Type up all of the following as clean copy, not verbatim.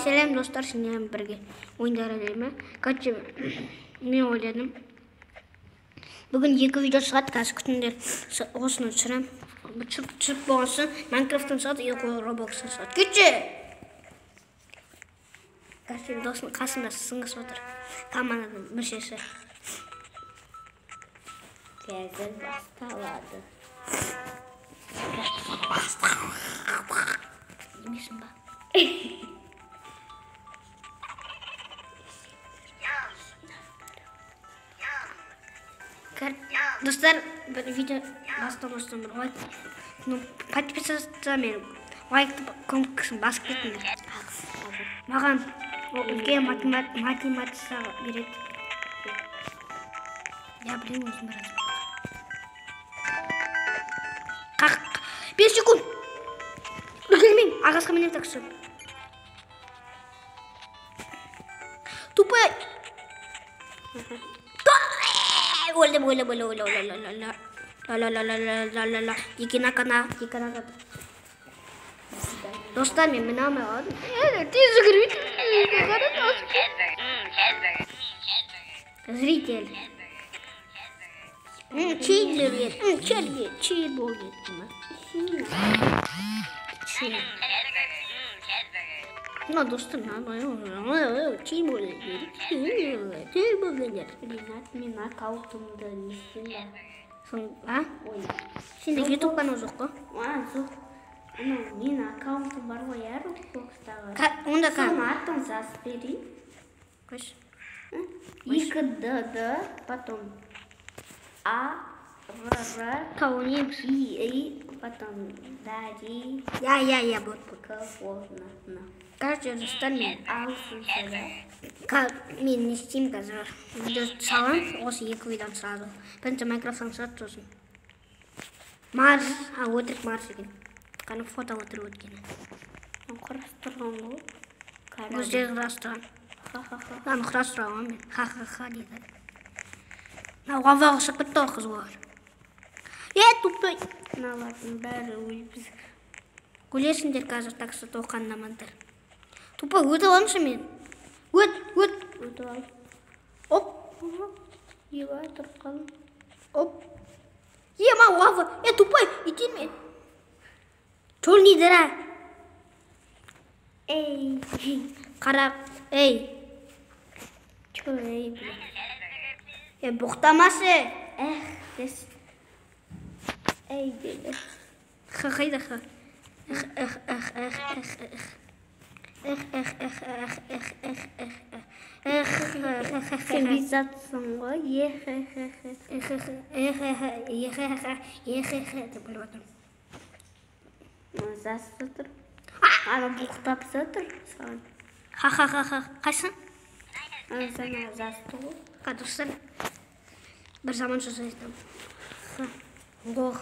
Selam dostlar, şimdi birge oyunlar oynayalım. Men oynadım. Bugün 2 video çıkarttık, az күтіңдер осыны түсірем. Түсіріп болғансын Minecraft'ын сат, Roblox'ын сат. Күтші! Қазір досының қасында сыңғысып отыр. Команданың мүшесі. Қазір басталады. Демейсің ба? Достар, бір видео бастамастан бір лайк, подписаться мен лайкты кнопкасын басып кетіңдер. Маған үлкен математика береді. Я блин, өзім біраз. 5 секунд. Үлгермеймін, ағасқа менен таксы. Тупой. Достар, мен мына алмайладым. Тез жүгіріп. Зритель. Чей болды. Ну, достар, чей болды. Мен аккаунтымды нестен А? Сенде YouTube канал жоқ қой? Жоқ. Мен аккаунтым бар ғой, Roblox'тағы. Онда Соны атын жазып берейін. Қойшы. 2DD, потом А, ВР, И, потом Дари. Я, вот. Ководна. Короче, достар, мен Алсызды. мен не істеймін қазір? Видео салам, осы 2 видеоны сразу. Бірінші Minecraft'ын сат сосын. Марс, өтірік Марс екен. Қаны фото өтірік өткен. Құрастырған ғой. Осы жер құрастырған. Аны құрастырған мен. Ха-ха-ха дейді. Лаваға шығып кетті ғой қыз ғой. Тупой. Мыналардың бәрі өліпіз. Өлесіңдер қазір таксы тоқандамандар. Тупой, өтіп алыңшы мен. Өтіп ал. Оп. Ева тұрып қалың. Оп. Ема лава. Тупой, иди мен. Чөл нейдіра. Ей. Қарап. Ей. Чөл ей. Бұқтамасы. Дес. Ей деді. Қайда қа. Сен бейзатсың ғой. Деп біліп отырмын. Мазасы тұр. Ана бұқтап жатыр. Ха-ха-ха-ха. Қайсың? Сәна засты ғой. Достар, бір заман сөз айтам. Боқ.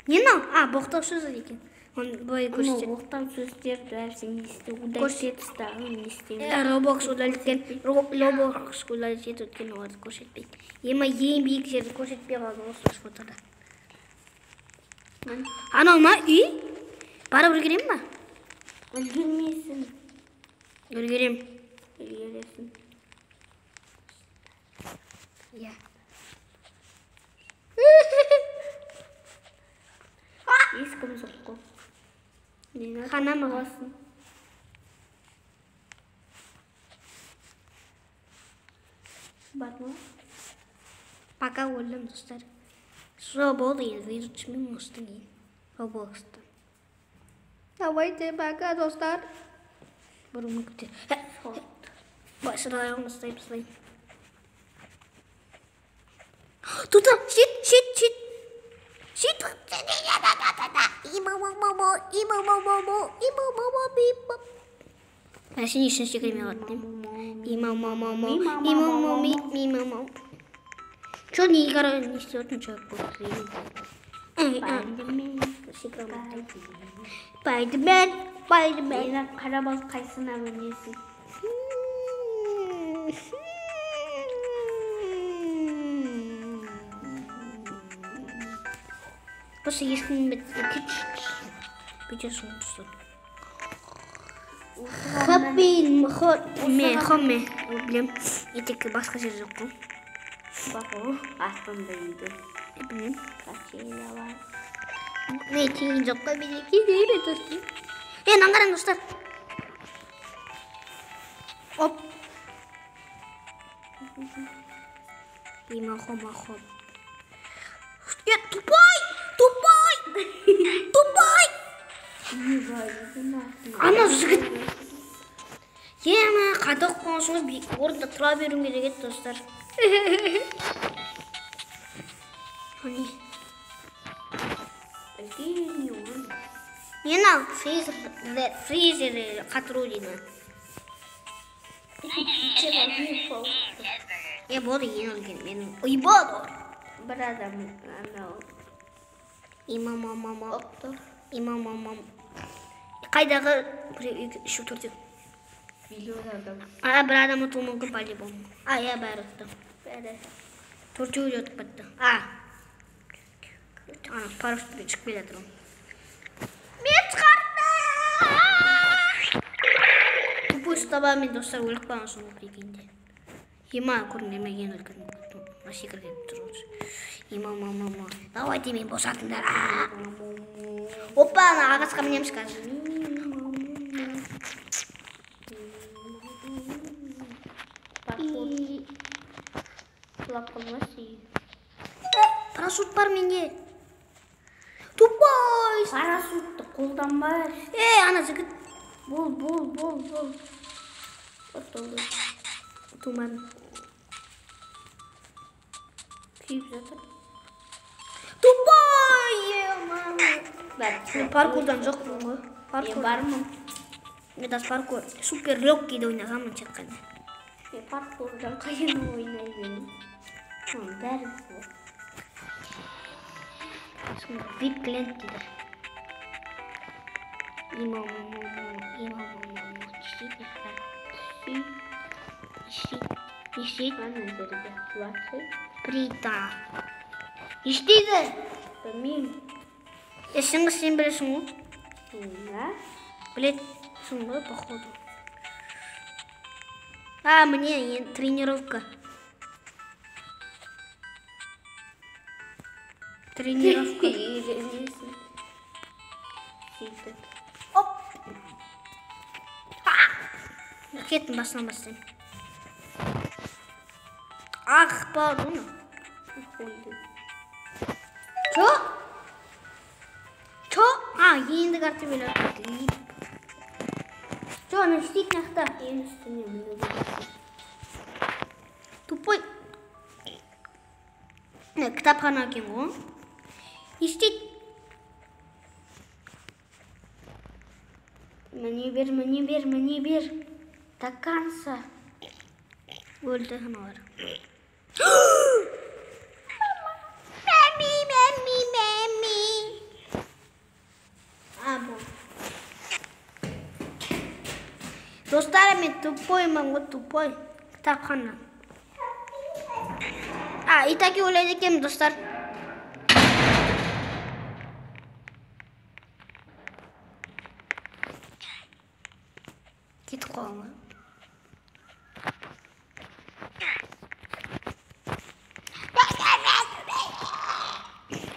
Не мынау? Боқтау сөзі екен. Оны былай көрсетеді. Боқтау сөздерді әрсен есті. Удалить етістағы нестен. Roblox удалить еткен оларды көрсетпейді. Ең биік жерді көрсетпей қалды осы фотода. Анау ма үй? Барып үлгерем ба? Үлгермейсің. Үлгерем. Үлгересің. Я. Ешкім жоқ қой. Хана ма басын? Бар ма? Пока өлім, достар. Svo болды енді, видео түсімен мұстың ең. Roblox'та. Давайте, пока, достар. Бұрымын күтер. Başlayalım, başlayalım. Tutun, shit. Ben senin için çekilmeye attım. Çok iyi karar istiyordun çok bu. Spiderman. Karabaz kaysına önesi. Просто если не быть, ты чуть-чуть. Хаппи хоме білем. Етекке басқа жер жоқ қой. Бақ о, аспанда үйді. Білем. Качеля бар. Не тиын жоқ қой бенеке деймін достар. Мынаны қараңыз достар. Оп. Махо. Тупой! Ана жігіт. Қадақ қоншыңыз орында тұра беруім керек еді достар. Нені ал? Фризер қатыру деймін. Болды ең алген менің. Ойбады. Бір адам анау. Имам. Қайдағы үш төртеу. Миллион адам. Бір адам ұтуы мүмкін по-любому. Я бәрі ұтты. Төртеуі де ұтып бітті. Парашютпен шығып келе жатырмын. Мен шығардым! Тупой ұстабамен достар өліп қалған соң оқигенде. Көрінген мен өлген. Секірген тұрғыз. Имам. Давайте мен босатыңдар. Опа, ағасқа мінеміз қазір. Құлап қалмас үй. Парашют бар менде. Тупой! Парашютты қолданбай. Ана жігіт. Бол. Отолды. Тумадым. Күйіп жатыр. Тупой! Паркурдан жоқпын ғой. Мен бармын. Мен даже паркур супер легкийді ойнағанмын шыққанда. Мен паркурдан қайын ойнаймын. Бәрі бұл. Вип клиент дейді. Имам. Ищит. Ана жерге құлақсай. Прита. Іштейді. Білмеймін. Шыңғыс сен білесің ғой? Білесің ғой, походу. Мне тренировка. Үйренесің. Сөйтіп. Оп! Кеттім басынан бастайым. Бар оны. Чо? Енді қарты белі. Чо, ана істейтін ақта. Ең үстіне мұны. Тупой. Кітапхана екен ғой. Істейт. Мне бер. До конца. Өлді аналар. Достар, мен тупоймын ғой, тупой. Кітапхана. Итаки ойлайды екенмін, достар. Кетіп қалған ғой.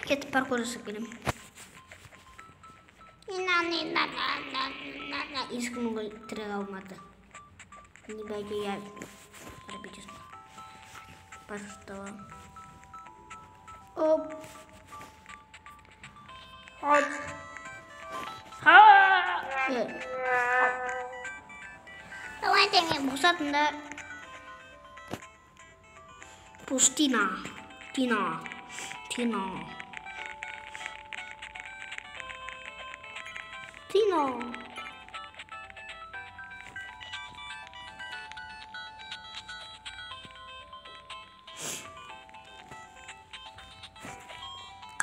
Кетіп паркур жасап келем. Ешкім ғой тірек алмады. Не бәйге я арбитер. Пожалуйста. Оп. Давайте мен босатында. Пустина. Тина.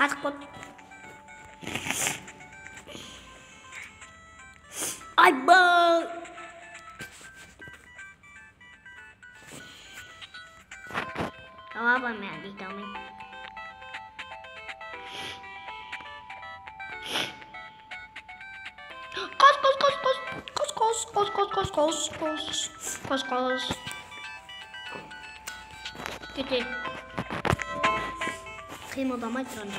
Қатық бот. Айбай! Давай мен дейтамын. Қос. Koş. Gitti. Kıymadamay тұрады.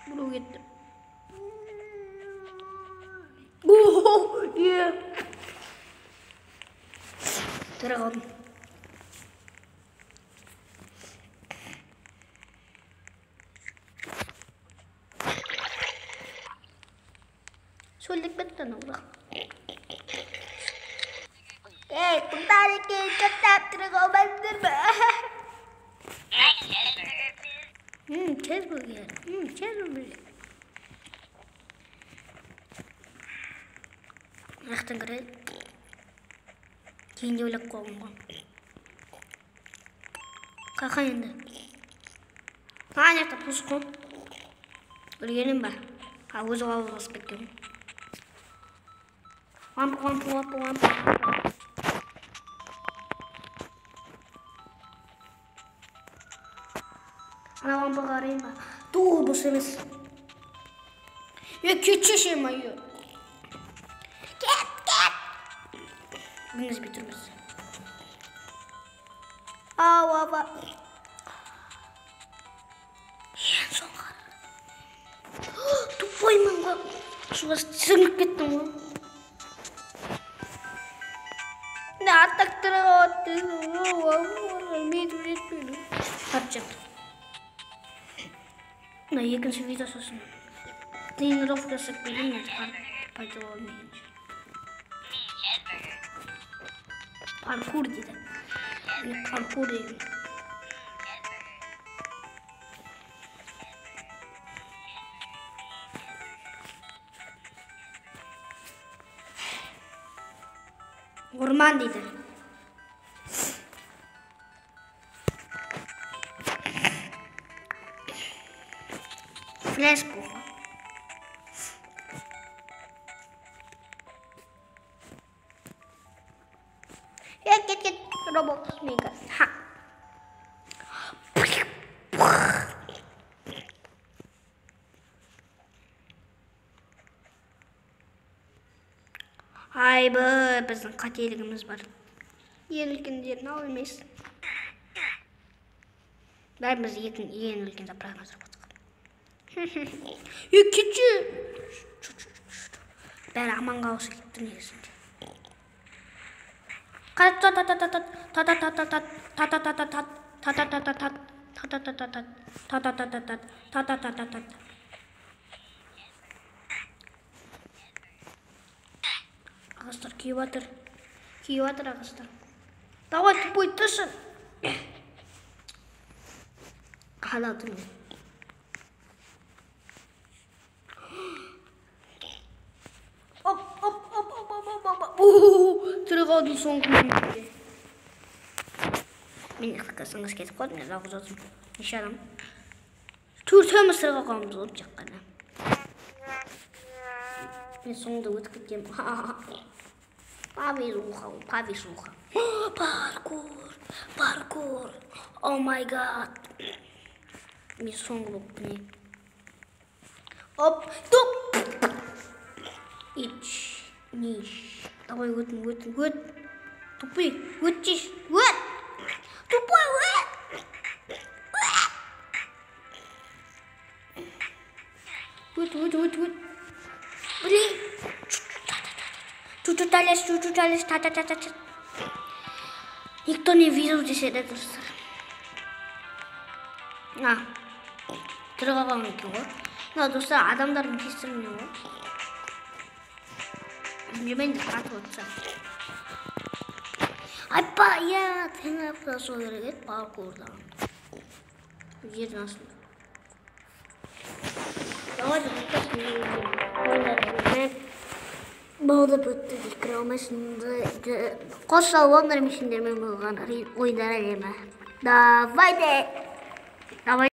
Buraya gitti. Тұрған. Sulit betul nggak? Bentar lagi tetap tergobat terbang. Cheeseburger. Echt een grill. Geen jullie komen. Ga je in de? Ga je te pushen? Wil je niet meer? Ga hoe zou we respecteren? Wamp. Ana wampa garayım ben. Dur bu semiz. Ya küçüşüm ayı. Get. Bunu bitirmez. Ava. En son var. Tupayım ben. Şurada sınıp gittim lan. Ne ataktıra attı. Yapacağım. Ne yakın video sosunu. Neyin rafkası bilinmez. Faydalı olmayınca. Parkur dedi. Yani parkur dedi. Orman dedi. Flash bu. Get. Robot mega. Ha. Ay be, bizim qateligimiz var. Yenilgini almayız. Bәріміз yenilgini запрагымыз var. Küçük. Bәрі аман қалушы кетті негізінде. Ağızlar kiyvatır ağızlar. Давай тупой тышын. Қаладым. Тұрғалдың соңғы мүмкінде. Мен қақасыңыз кетіп қойдым, мен жалғыз отым. Неше адам? Төртеміз сырға қалымыз олып жаққаны. Мен соңында өтіп кетем. Повесуха. Паркур. О май гад. Мен соңғы болып не. Оп, топ. Ич. Ниш. Давай өт. Тупый, өтшеш. Тупой, өт. Блин. Чуть-чуть алес. Та. Никто не видел здесь это достар. 들어가면 이렇게 거. 나 достар адамдардың кесіріне ғой. Мен де қатып отырсам. Айпа, я теңіп тасу керек еді паркурдан. Жердің астында. Давайте болды бітті декір алмайсыңды. Қоса олар мешіндермен болған ойдар әлемі. Давай.